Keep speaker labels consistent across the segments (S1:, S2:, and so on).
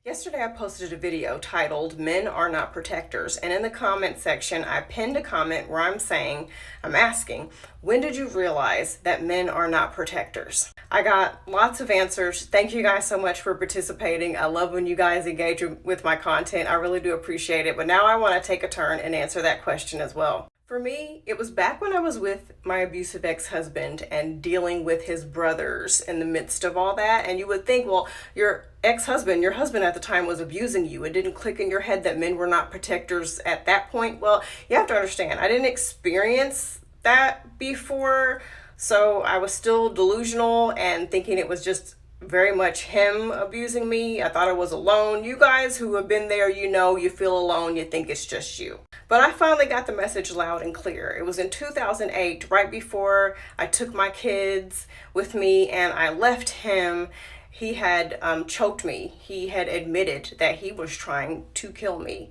S1: Yesterday I posted a video titled Men Are Not Protectors, and in the comment section I pinned a comment where I'm asking, when did you realize that men are not protectors? I got lots of answers. Thank you guys so much for participating. I love when you guys engage with my content. I really do appreciate it, but now I want to take a turn and answer that question as well. For me, it was back when I was with my abusive ex-husband and dealing with his brothers in the midst of all that. And you would think, well, your ex-husband, your husband at the time was abusing you. It didn't click in your head that men were not protectors at that point. Well, you have to understand, I didn't experience that before. So I was still delusional and thinking it was just very much him abusing me. I thought I was alone. You guys who have been there, you know, you feel alone, you think it's just you. But I finally got the message loud and clear. It was in 2008, right before I took my kids with me and I left him. He had choked me. He had admitted that he was trying to kill me.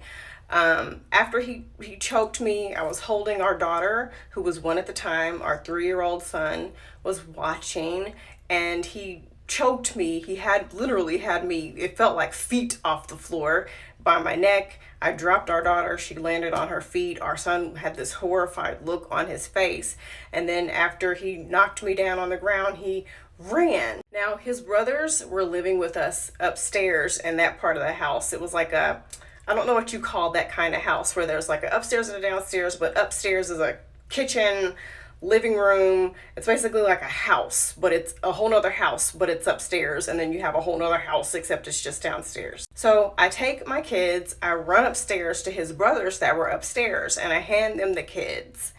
S1: After he choked me, I was holding our daughter, who was one at the time. Our 3-year-old son was watching, and he choked me. He had literally had me, it felt like feet off the floor by my neck. I dropped our daughter. She landed on her feet. Our son had this horrified look on his face. And then after he knocked me down on the ground, he ran. Now, his brothers were living with us upstairs in that part of the house. It was like I don't know what you call that kind of house where there's like an upstairs and a downstairs, but upstairs is a kitchen, living room. It's basically like a house, but it's a whole nother house, but it's upstairs. And then you have a whole nother house, except it's just downstairs. So I take my kids, I run upstairs to his brothers that were upstairs, and I hand them the kids.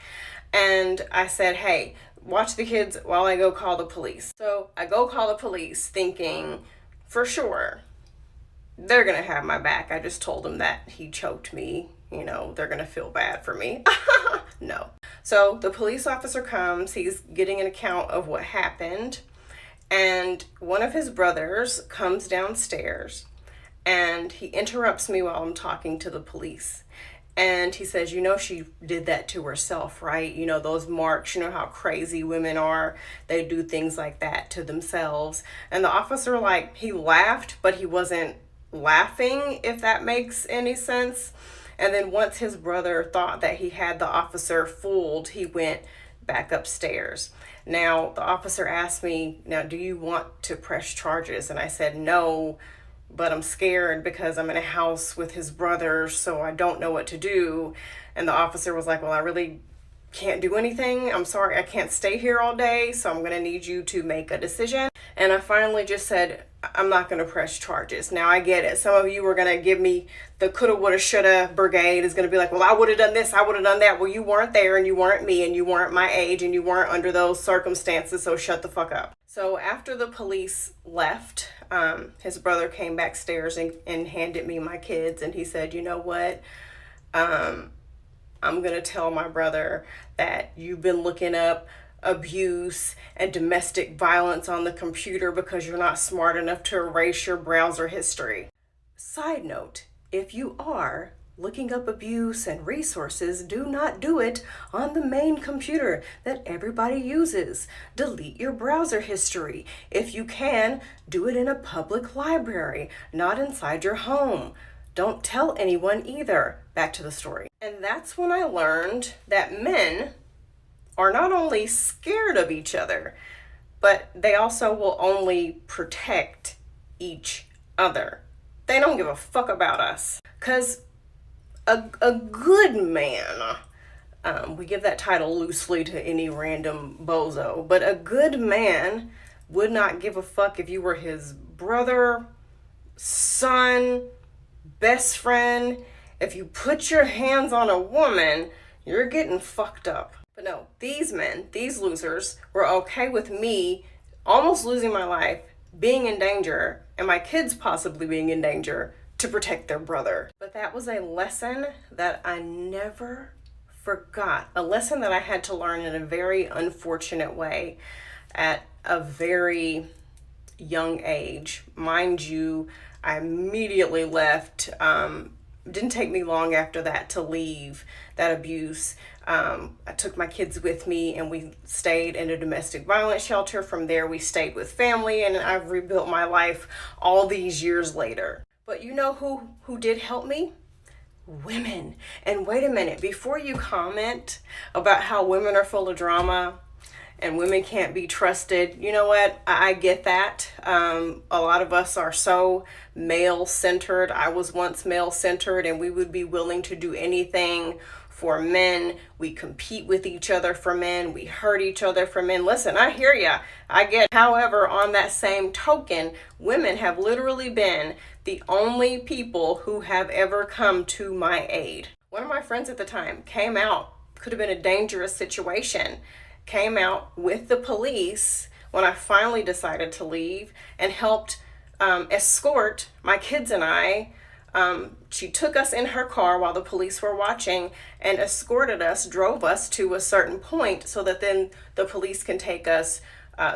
S1: And I said, hey, watch the kids while I go call the police. So I go call the police thinking for sure they're gonna have my back. I just told them that he choked me. You know, they're gonna feel bad for me. No. So the police officer comes, he's getting an account of what happened, and one of his brothers comes downstairs and he interrupts me while I'm talking to the police. And he says, you know, she did that to herself, right? You know, those marks, you know how crazy women are. They do things like that to themselves. And the officer, like, he laughed, but he wasn't laughing, if that makes any sense. And then once his brother thought that he had the officer fooled, he went back upstairs. Now, the officer asked me, now, do you want to press charges? And I said, no, but I'm scared because I'm in a house with his brother, so I don't know what to do. And the officer was like, well, I really can't do anything. I'm sorry, I can't stay here all day, so I'm gonna need you to make a decision. And I finally just said, I'm not gonna press charges. Now I get it. Some of you are gonna give me the coulda, woulda, shoulda brigade is gonna be like, well, I would have done this, I would have done that. Well, you weren't there and you weren't me and you weren't my age and you weren't under those circumstances, so shut the fuck up. So after the police left, his brother came backstairs and handed me my kids, and he said, you know what? I'm going to tell my brother that you've been looking up abuse and domestic violence on the computer because you're not smart enough to erase your browser history. Side note, if you are looking up abuse and resources, do not do it on the main computer that everybody uses. Delete your browser history. If you can, do it in a public library, not inside your home. Don't tell anyone either. Back to the story. And that's when I learned that men are not only scared of each other, but they also will only protect each other. They don't give a fuck about us. Because a good man, we give that title loosely to any random bozo, but a good man would not give a fuck if you were his brother, son, best friend. If you put your hands on a woman, you're getting fucked up. But no, these men, these losers, were okay with me almost losing my life, being in danger, and my kids possibly being in danger to protect their brother. But that was a lesson that I never forgot. A lesson that I had to learn in a very unfortunate way at a very young age. Mind you, I immediately left. Didn't take me long after that to leave that abuse. I took my kids with me and we stayed in a domestic violence shelter. From there, we stayed with family, and I've rebuilt my life all these years later. But you know who did help me? Women. And wait a minute, before you comment about how women are full of drama and women can't be trusted, you know what? I get that. A lot of us are so male centered. I was once male centered, and we would be willing to do anything for men. We compete with each other for men. We hurt each other for men. Listen, I hear ya. I get. However, on that same token, women have literally been the only people who have ever come to my aid. One of my friends at the time came out, could have been a dangerous situation, came out with the police when I finally decided to leave and helped escort my kids and I. She took us in her car while the police were watching and escorted us, drove us to a certain point so that then the police can take us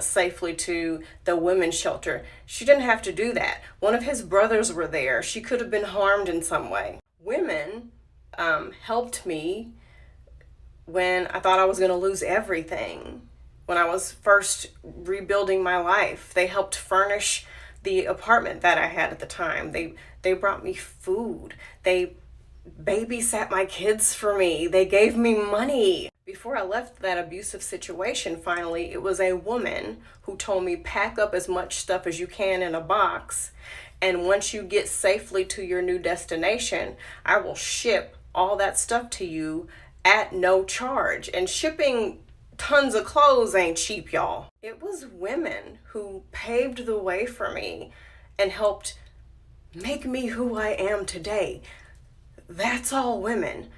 S1: safely to the women's shelter. She didn't have to do that. One of his brothers were there. She could have been harmed in some way. Women helped me when I thought I was going to lose everything. When I was first rebuilding my life, they helped furnish the apartment that I had at the time. They brought me food. They babysat my kids for me. They gave me money. Before I left that abusive situation, finally, it was a woman who told me, pack up as much stuff as you can in a box, and once you get safely to your new destination, I will ship all that stuff to you at no charge. And shipping tons of clothes ain't cheap, y'all. It was women who paved the way for me and helped make me who I am today. That's all women.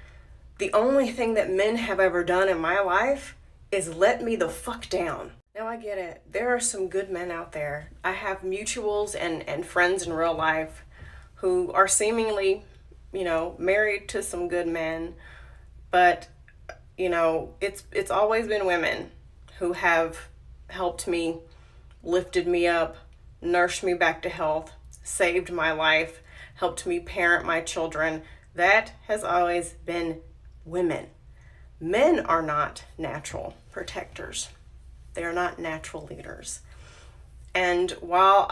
S1: The only thing that men have ever done in my life is let me the fuck down. Now I get it. There are some good men out there. I have mutuals and friends in real life who are seemingly, married to some good men, but it's always been women who have helped me, lifted me up, nursed me back to health, saved my life, helped me parent my children. That has always been women. Men are not natural protectors. They are not natural leaders. And while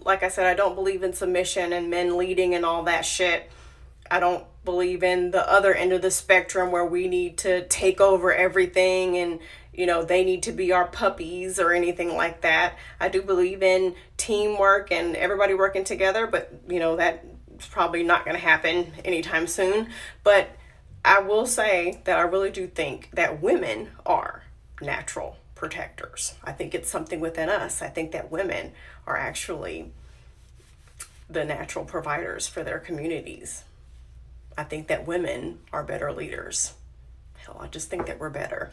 S1: like I said, I don't believe in submission and men leading and all that shit, I don't believe in the other end of the spectrum where we need to take over everything and, they need to be our puppies or anything like that. I do believe in teamwork and everybody working together, but, that's probably not going to happen anytime soon. But I will say that I really do think that women are natural protectors. I think it's something within us. I think that women are actually the natural providers for their communities. I think that women are better leaders. Hell, I just think that we're better.